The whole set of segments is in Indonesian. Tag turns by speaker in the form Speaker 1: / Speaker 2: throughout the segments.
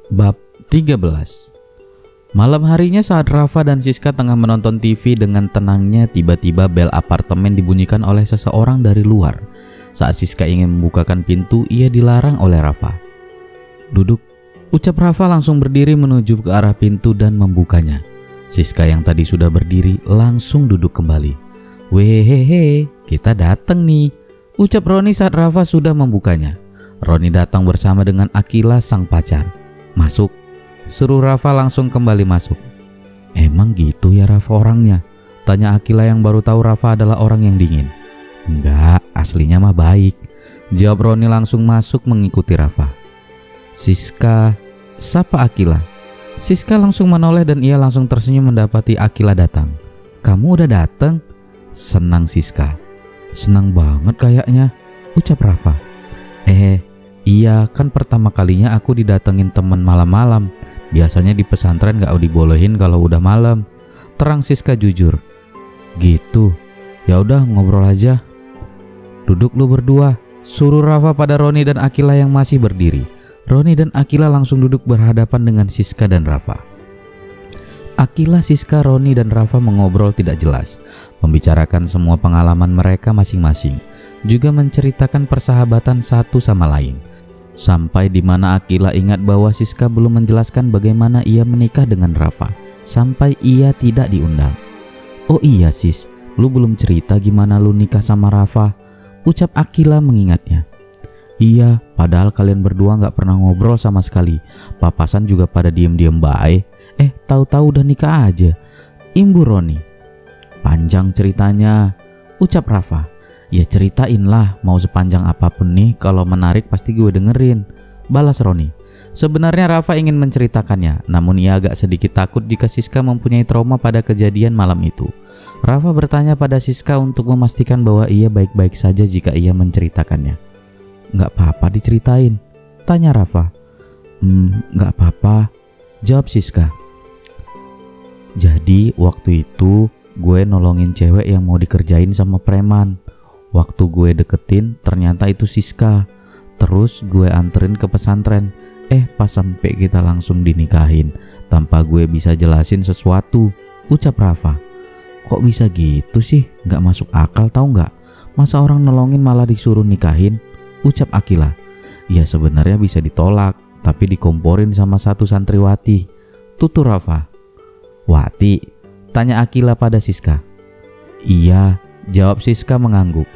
Speaker 1: Bab 13. Malam harinya saat Rafa dan Siska tengah menonton TV dengan tenangnya, tiba-tiba bel apartemen dibunyikan oleh seseorang dari luar. Saat Siska ingin membukakan pintu, ia dilarang oleh Rafa. "Duduk," ucap Rafa langsung berdiri menuju ke arah pintu dan membukanya. Siska yang tadi sudah berdiri langsung duduk kembali. "Wehehe, kita datang nih," ucap Roni saat Rafa sudah membukanya. Roni datang bersama dengan Akila sang pacar. "Masuk," suruh Rafa langsung kembali masuk. "Emang gitu ya Rafa orangnya?" tanya Akila yang baru tahu Rafa adalah orang yang dingin. "Enggak, aslinya mah baik," jawab Roni langsung masuk mengikuti Rafa. "Siska," sapa Akila. Siska langsung menoleh dan ia langsung tersenyum mendapati Akila datang. "Kamu udah datang?" Senang Siska. "Senang banget kayaknya," ucap Rafa. Iya, kan pertama kalinya aku didatengin temen malam-malam. Biasanya di pesantren gak dibolehin kalau udah malam," terang Siska jujur. "Gitu, ya udah ngobrol aja. Duduk lu berdua," suruh Rafa pada Roni dan Akila yang masih berdiri. Roni dan Akila langsung duduk berhadapan dengan Siska dan Rafa. Akila, Siska, Roni dan Rafa mengobrol tidak jelas, membicarakan semua pengalaman mereka masing-masing, juga menceritakan persahabatan satu sama lain. Sampai di mana Akila ingat bahwa Siska belum menjelaskan bagaimana ia menikah dengan Rafa, sampai ia tidak diundang. "Oh iya Sis, lu belum cerita gimana lu nikah sama Rafa," ucap Akila mengingatnya. "Iya, padahal kalian berdua gak pernah ngobrol sama sekali. Papasan juga pada diem-diem baik. Tahu-tahu udah nikah aja," imbu Roni. "Panjang ceritanya," ucap Rafa. "Ya ceritain lah, mau sepanjang apapun nih, kalau menarik pasti gue dengerin," balas Roni. Sebenarnya Rafa ingin menceritakannya, namun ia agak sedikit takut jika Siska mempunyai trauma pada kejadian malam itu. Rafa bertanya pada Siska untuk memastikan bahwa ia baik-baik saja jika ia menceritakannya. "Nggak apa-apa diceritain," tanya Rafa. Nggak apa-apa," jawab Siska. "Jadi waktu itu gue nolongin cewek yang mau dikerjain sama preman. Waktu gue deketin ternyata itu Siska. Terus gue anterin ke pesantren. Pas sampai kita langsung dinikahin tanpa gue bisa jelasin sesuatu," ucap Rafa. "Kok bisa gitu sih? Gak masuk akal tau gak? Masa orang nolongin malah disuruh nikahin?" ucap Akila. "Ya sebenarnya bisa ditolak, tapi dikomporin sama satu santriwati," tutur Rafa. "Wati?" tanya Akila pada Siska. "Iya," jawab Siska mengangguk.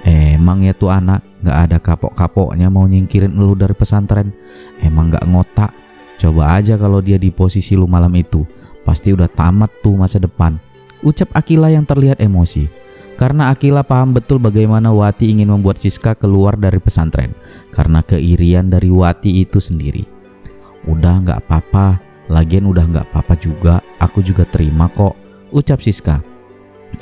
Speaker 1: "Emang ya tuh anak gak ada kapok-kapoknya mau nyingkirin lu dari pesantren. Emang gak ngotak. Coba aja kalau dia di posisi lu malam itu, pasti udah tamat tuh masa depan," ucap Akila yang terlihat emosi. Karena Akila paham betul bagaimana Wati ingin membuat Siska keluar dari pesantren karena keirian dari Wati itu sendiri. "Udah gak apa-apa, lagian udah gak apa-apa juga, aku juga terima kok," ucap Siska.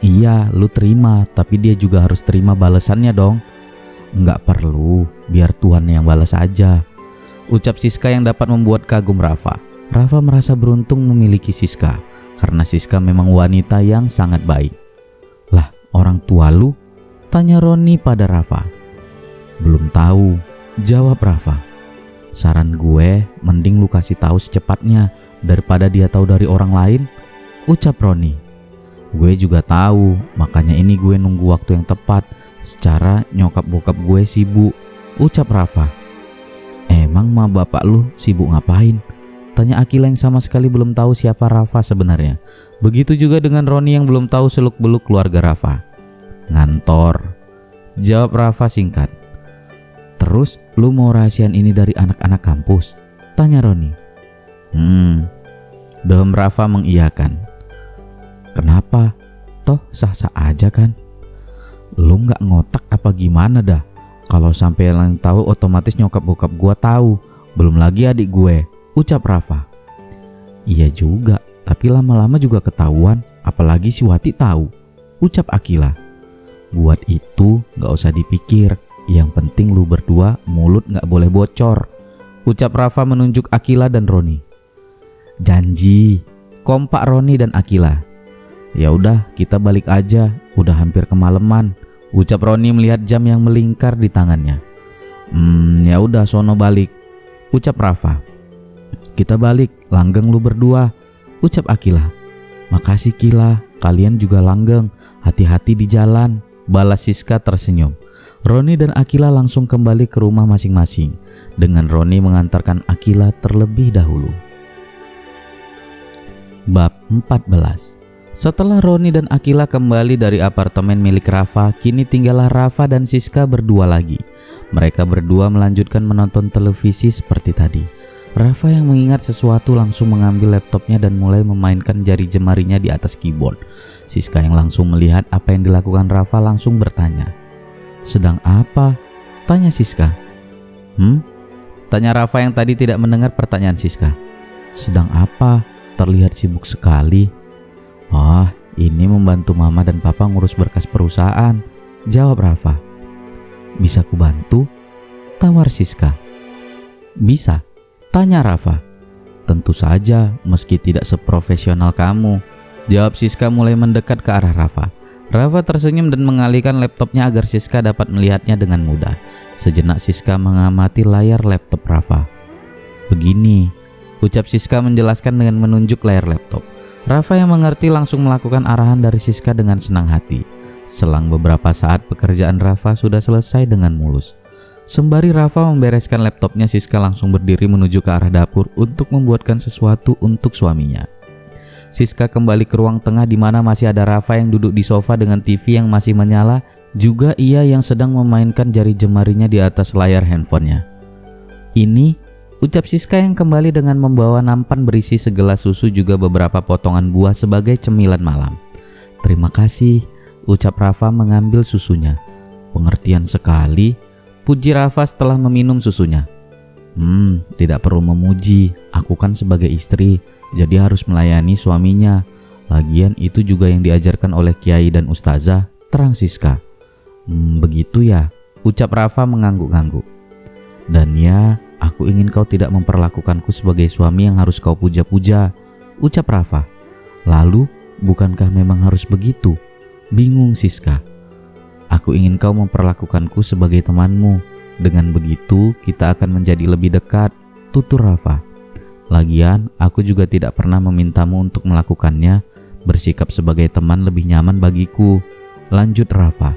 Speaker 1: "Iya, lu terima, tapi dia juga harus terima balasannya dong." "Nggak perlu, biar Tuhan yang balas aja," ucap Siska yang dapat membuat kagum Rafa. Rafa merasa beruntung memiliki Siska, karena Siska memang wanita yang sangat baik. "Lah, orang tua lu?" tanya Roni pada Rafa. "Belum tahu," jawab Rafa. "Saran gue, mending lu kasih tahu secepatnya daripada dia tahu dari orang lain," ucap Roni. "Gue juga tahu, makanya ini gue nunggu waktu yang tepat. Secara nyokap bokap gue sibuk," ucap Rafa. "Emang ma bapak lu sibuk ngapain?" tanya Akila yang sama sekali belum tahu siapa Rafa sebenarnya. Begitu juga dengan Roni yang belum tahu seluk-beluk keluarga Rafa. "Ngantor," jawab Rafa singkat. "Terus lu mau rahasian ini dari anak-anak kampus?" tanya Roni. Dalam Rafa mengiyakan. "Kenapa? Toh sah-sah aja kan? Lu gak ngotak apa gimana dah? Kalau sampai yang tahu otomatis nyokap bokap gua tahu, belum lagi adik gue," ucap Rafa. "Iya juga, tapi lama-lama juga ketahuan, apalagi si Wati tahu," ucap Akila. "Buat itu gak usah dipikir, yang penting lu berdua mulut gak boleh bocor," ucap Rafa menunjuk Akila dan Roni. "Janji," kompak Roni dan Akila. "Ya udah, kita balik aja, udah hampir kemalaman," ucap Roni melihat jam yang melingkar di tangannya. Ya udah sono balik," ucap Rafa. kita balik, langgeng lu berdua, ucap Akila. Makasih Kila, kalian juga langgeng, hati-hati di jalan, balas Siska tersenyum. Roni dan Akila langsung kembali ke rumah masing-masing, dengan Roni mengantarkan Akila terlebih dahulu. Bab 14. Setelah Roni dan Akila kembali dari apartemen milik Rafa, kini tinggallah Rafa dan Siska berdua lagi. Mereka berdua melanjutkan menonton televisi seperti tadi. Rafa yang mengingat sesuatu langsung mengambil laptopnya dan mulai memainkan jari jemarinya di atas keyboard. Siska yang langsung melihat apa yang dilakukan Rafa langsung bertanya. "Sedang apa?" tanya Siska. Tanya Rafa yang tadi tidak mendengar pertanyaan Siska. "Sedang apa? Terlihat sibuk sekali." "Oh, ini membantu mama dan papa ngurus berkas perusahaan," jawab Rafa. "Bisa ku bantu?" tawar Siska. "Bisa?" tanya Rafa. "Tentu saja, meski tidak seprofesional kamu," jawab Siska mulai mendekat ke arah Rafa. Rafa tersenyum dan mengalihkan laptopnya agar Siska dapat melihatnya dengan mudah. Sejenak Siska mengamati layar laptop Rafa. "Begini," ucap Siska menjelaskan dengan menunjuk layar laptop. Rafa yang mengerti langsung melakukan arahan dari Siska dengan senang hati. Selang beberapa saat pekerjaan Rafa sudah selesai dengan mulus. Sembari Rafa membereskan laptopnya, Siska langsung berdiri menuju ke arah dapur untuk membuatkan sesuatu untuk suaminya. Siska kembali ke ruang tengah di mana masih ada Rafa yang duduk di sofa dengan TV yang masih menyala, juga ia yang sedang memainkan jari jemarinya di atas layar handphonenya. "Ini," ucap Siska yang kembali dengan membawa nampan berisi segelas susu juga beberapa potongan buah sebagai cemilan malam. "Terima kasih," ucap Rafa mengambil susunya. "Pengertian sekali," puji Rafa setelah meminum susunya. Tidak perlu memuji, aku kan sebagai istri, jadi harus melayani suaminya. Lagian itu juga yang diajarkan oleh kiai dan ustazah," terang Siska. Begitu ya," ucap Rafa mengangguk-angguk. "Dan ya, aku ingin kau tidak memperlakukanku sebagai suami yang harus kau puja-puja," ucap Rafa. "Lalu, bukankah memang harus begitu?" bingung Siska. "Aku ingin kau memperlakukanku sebagai temanmu. Dengan begitu, kita akan menjadi lebih dekat," tutur Rafa. "Lagian, aku juga tidak pernah memintamu untuk melakukannya. Bersikap sebagai teman lebih nyaman bagiku," lanjut Rafa.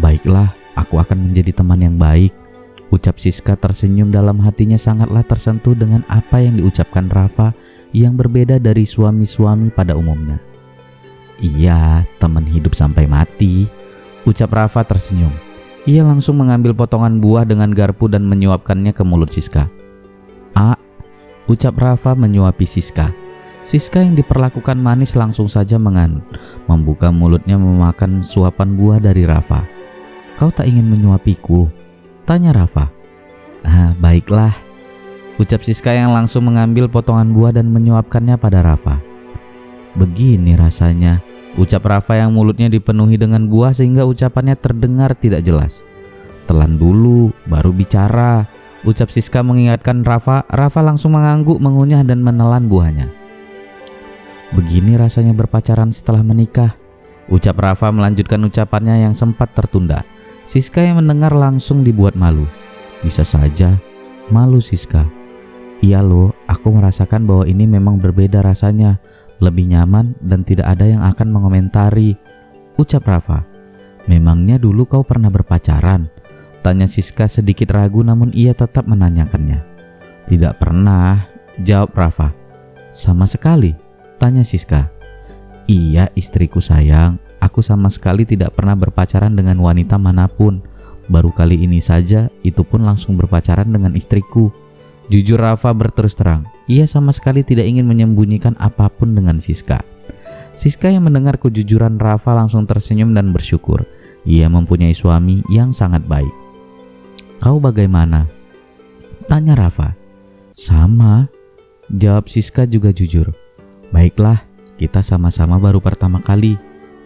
Speaker 1: "Baiklah, aku akan menjadi teman yang baik," ucap Siska tersenyum. Dalam hatinya sangatlah tersentuh dengan apa yang diucapkan Rafa yang berbeda dari suami-suami pada umumnya. "Iya, teman hidup sampai mati," ucap Rafa tersenyum. Ia langsung mengambil potongan buah dengan garpu dan menyuapkannya ke mulut Siska. Ucap Rafa menyuapi Siska. Siska yang diperlakukan manis langsung saja menganut, membuka mulutnya memakan suapan buah dari Rafa. "Kau tak ingin menyuapiku?" tanya Rafa. Baiklah," ucap Siska yang langsung mengambil potongan buah dan menyuapkannya pada Rafa. "Begini rasanya," ucap Rafa yang mulutnya dipenuhi dengan buah sehingga ucapannya terdengar tidak jelas. "Telan dulu, baru bicara," ucap Siska mengingatkan Rafa. Rafa langsung mengangguk, mengunyah dan menelan buahnya. "Begini rasanya berpacaran setelah menikah," ucap Rafa melanjutkan ucapannya yang sempat tertunda. Siska yang mendengar langsung dibuat malu. "Bisa saja," malu Siska. "Iya loh, aku merasakan bahwa ini memang berbeda rasanya, lebih nyaman dan tidak ada yang akan mengomentari," ucap Rafa. "Memangnya dulu kau pernah berpacaran?" tanya Siska sedikit ragu, namun ia tetap menanyakannya. "Tidak pernah," jawab Rafa. "Sama sekali?" tanya Siska. "Iya istriku sayang, aku sama sekali tidak pernah berpacaran dengan wanita manapun. Baru kali ini saja, itu pun langsung berpacaran dengan istriku," jujur Rafa berterus terang. Ia sama sekali tidak ingin menyembunyikan apapun dengan Siska. Siska yang mendengar kejujuran Rafa langsung tersenyum dan bersyukur. Ia mempunyai suami yang sangat baik. "Kau bagaimana?" tanya Rafa. "Sama," jawab Siska juga jujur. "Baiklah, kita sama-sama baru pertama kali,"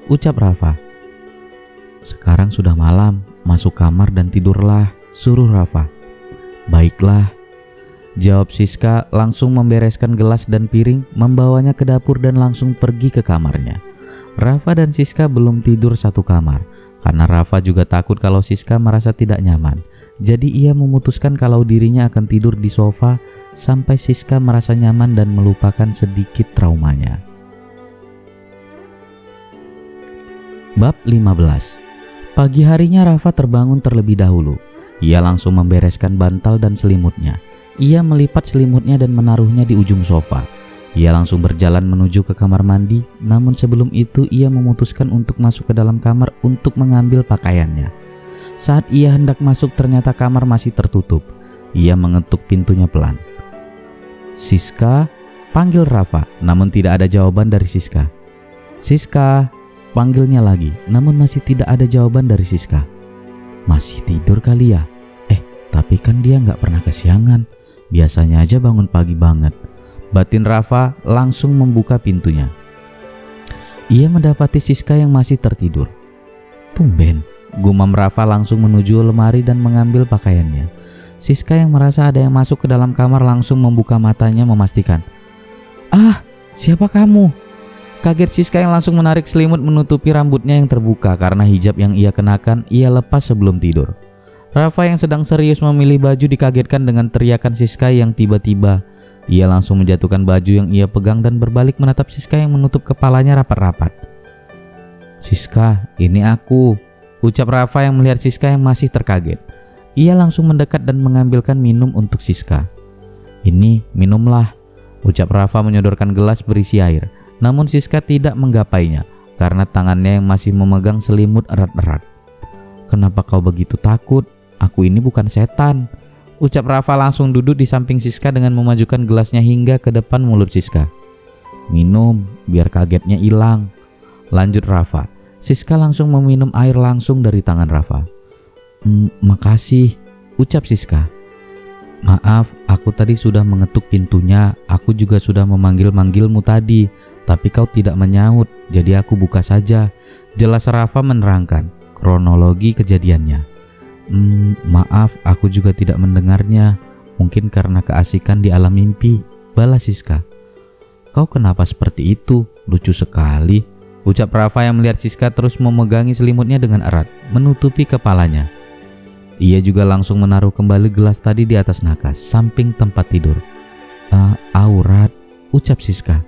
Speaker 1: ucap Rafa. "Sekarang sudah malam, masuk kamar dan tidurlah," suruh Rafa. "Baiklah," jawab Siska langsung membereskan gelas dan piring, membawanya ke dapur dan langsung pergi ke kamarnya. Rafa dan Siska belum tidur satu kamar, karena Rafa juga takut kalau Siska merasa tidak nyaman. Jadi ia memutuskan kalau dirinya akan tidur di sofa, sampai Siska merasa nyaman dan melupakan sedikit traumanya. Bab 15. Pagi harinya Rafa terbangun terlebih dahulu. Ia langsung membereskan bantal dan selimutnya. Ia melipat selimutnya dan menaruhnya di ujung sofa. Ia langsung berjalan menuju ke kamar mandi, namun sebelum itu ia memutuskan untuk masuk ke dalam kamar untuk mengambil pakaiannya. Saat ia hendak masuk, ternyata kamar masih tertutup. Ia mengetuk pintunya pelan. "Siska," panggil Rafa, namun tidak ada jawaban dari Siska. "Siska," panggilnya lagi, namun masih tidak ada jawaban dari Siska. Masih tidur kali ya? Tapi kan dia nggak pernah kesiangan. Biasanya aja bangun pagi banget. Batin Rafa langsung membuka pintunya. Ia mendapati Siska yang masih tertidur. Tumben, gumam Rafa langsung menuju lemari dan mengambil pakaiannya. Siska yang merasa ada yang masuk ke dalam kamar langsung membuka matanya memastikan. "Ah, siapa kamu?" Kaget Siska yang langsung menarik selimut menutupi rambutnya yang terbuka karena hijab yang ia kenakan ia lepas sebelum tidur. Rafa yang sedang serius memilih baju dikagetkan dengan teriakan Siska yang tiba-tiba. Ia langsung menjatuhkan baju yang ia pegang dan berbalik menatap Siska yang menutup kepalanya rapat-rapat. "Siska, ini aku," ucap Rafa yang melihat Siska yang masih terkaget. Ia langsung mendekat dan mengambilkan minum untuk Siska. "Ini, minumlah," ucap Rafa menyodorkan gelas berisi air. Namun Siska tidak menggapainya karena tangannya yang masih memegang selimut erat-erat. "Kenapa kau begitu takut? Aku ini bukan setan," ucap Rafa langsung duduk di samping Siska dengan memajukan gelasnya hingga ke depan mulut Siska. "Minum, biar kagetnya hilang," lanjut Rafa. Siska langsung meminum air langsung dari tangan Rafa. "Makasih," ucap Siska. "Maaf, aku tadi sudah mengetuk pintunya. Aku juga sudah memanggil-manggilmu tadi, tapi kau tidak menyaut, jadi aku buka saja," jelas Rafa menerangkan kronologi kejadiannya. Maaf, aku juga tidak mendengarnya. Mungkin karena keasikan di alam mimpi," balas Siska. "Kau kenapa seperti itu? Lucu sekali," ucap Rafa yang melihat Siska terus memegangi selimutnya dengan erat, menutupi kepalanya. Ia juga langsung menaruh kembali gelas tadi di atas nakas, samping tempat tidur. Aurat," ucap Siska.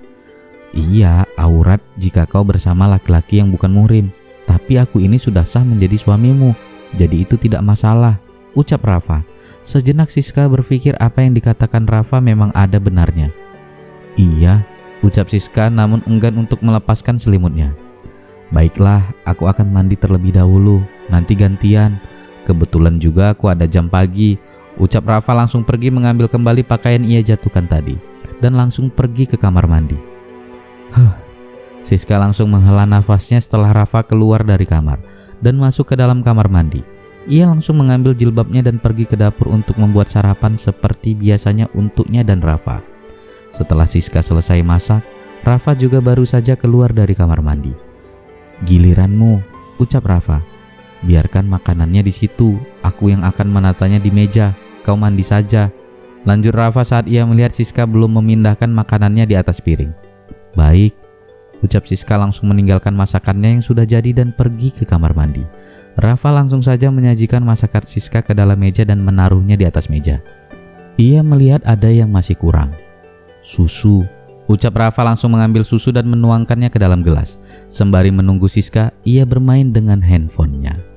Speaker 1: "Iya, aurat jika kau bersama laki-laki yang bukan muhrim. Tapi aku ini sudah sah menjadi suamimu, jadi itu tidak masalah," ucap Rafa. Sejenak Siska berpikir apa yang dikatakan Rafa memang ada benarnya. "Iya," ucap Siska namun enggan untuk melepaskan selimutnya. "Baiklah, aku akan mandi terlebih dahulu, nanti gantian. Kebetulan juga aku ada jam pagi," ucap Rafa langsung pergi mengambil kembali pakaian ia jatuhkan tadi dan langsung pergi ke kamar mandi. Siska langsung menghela nafasnya setelah Rafa keluar dari kamar dan masuk ke dalam kamar mandi. Ia langsung mengambil jilbabnya dan pergi ke dapur untuk membuat sarapan seperti biasanya untuknya dan Rafa. Setelah Siska selesai masak, Rafa juga baru saja keluar dari kamar mandi. "Giliranmu," ucap Rafa. "Biarkan makanannya di situ, aku yang akan menatanya di meja, kau mandi saja," lanjut Rafa saat ia melihat Siska belum memindahkan makanannya di atas piring. "Baik," ucap Siska langsung meninggalkan masakannya yang sudah jadi dan pergi ke kamar mandi. Rafa langsung saja menyajikan masakan Siska ke dalam meja dan menaruhnya di atas meja. Ia melihat ada yang masih kurang. "Susu," ucap Rafa langsung mengambil susu dan menuangkannya ke dalam gelas. Sembari menunggu Siska, ia bermain dengan handphonenya.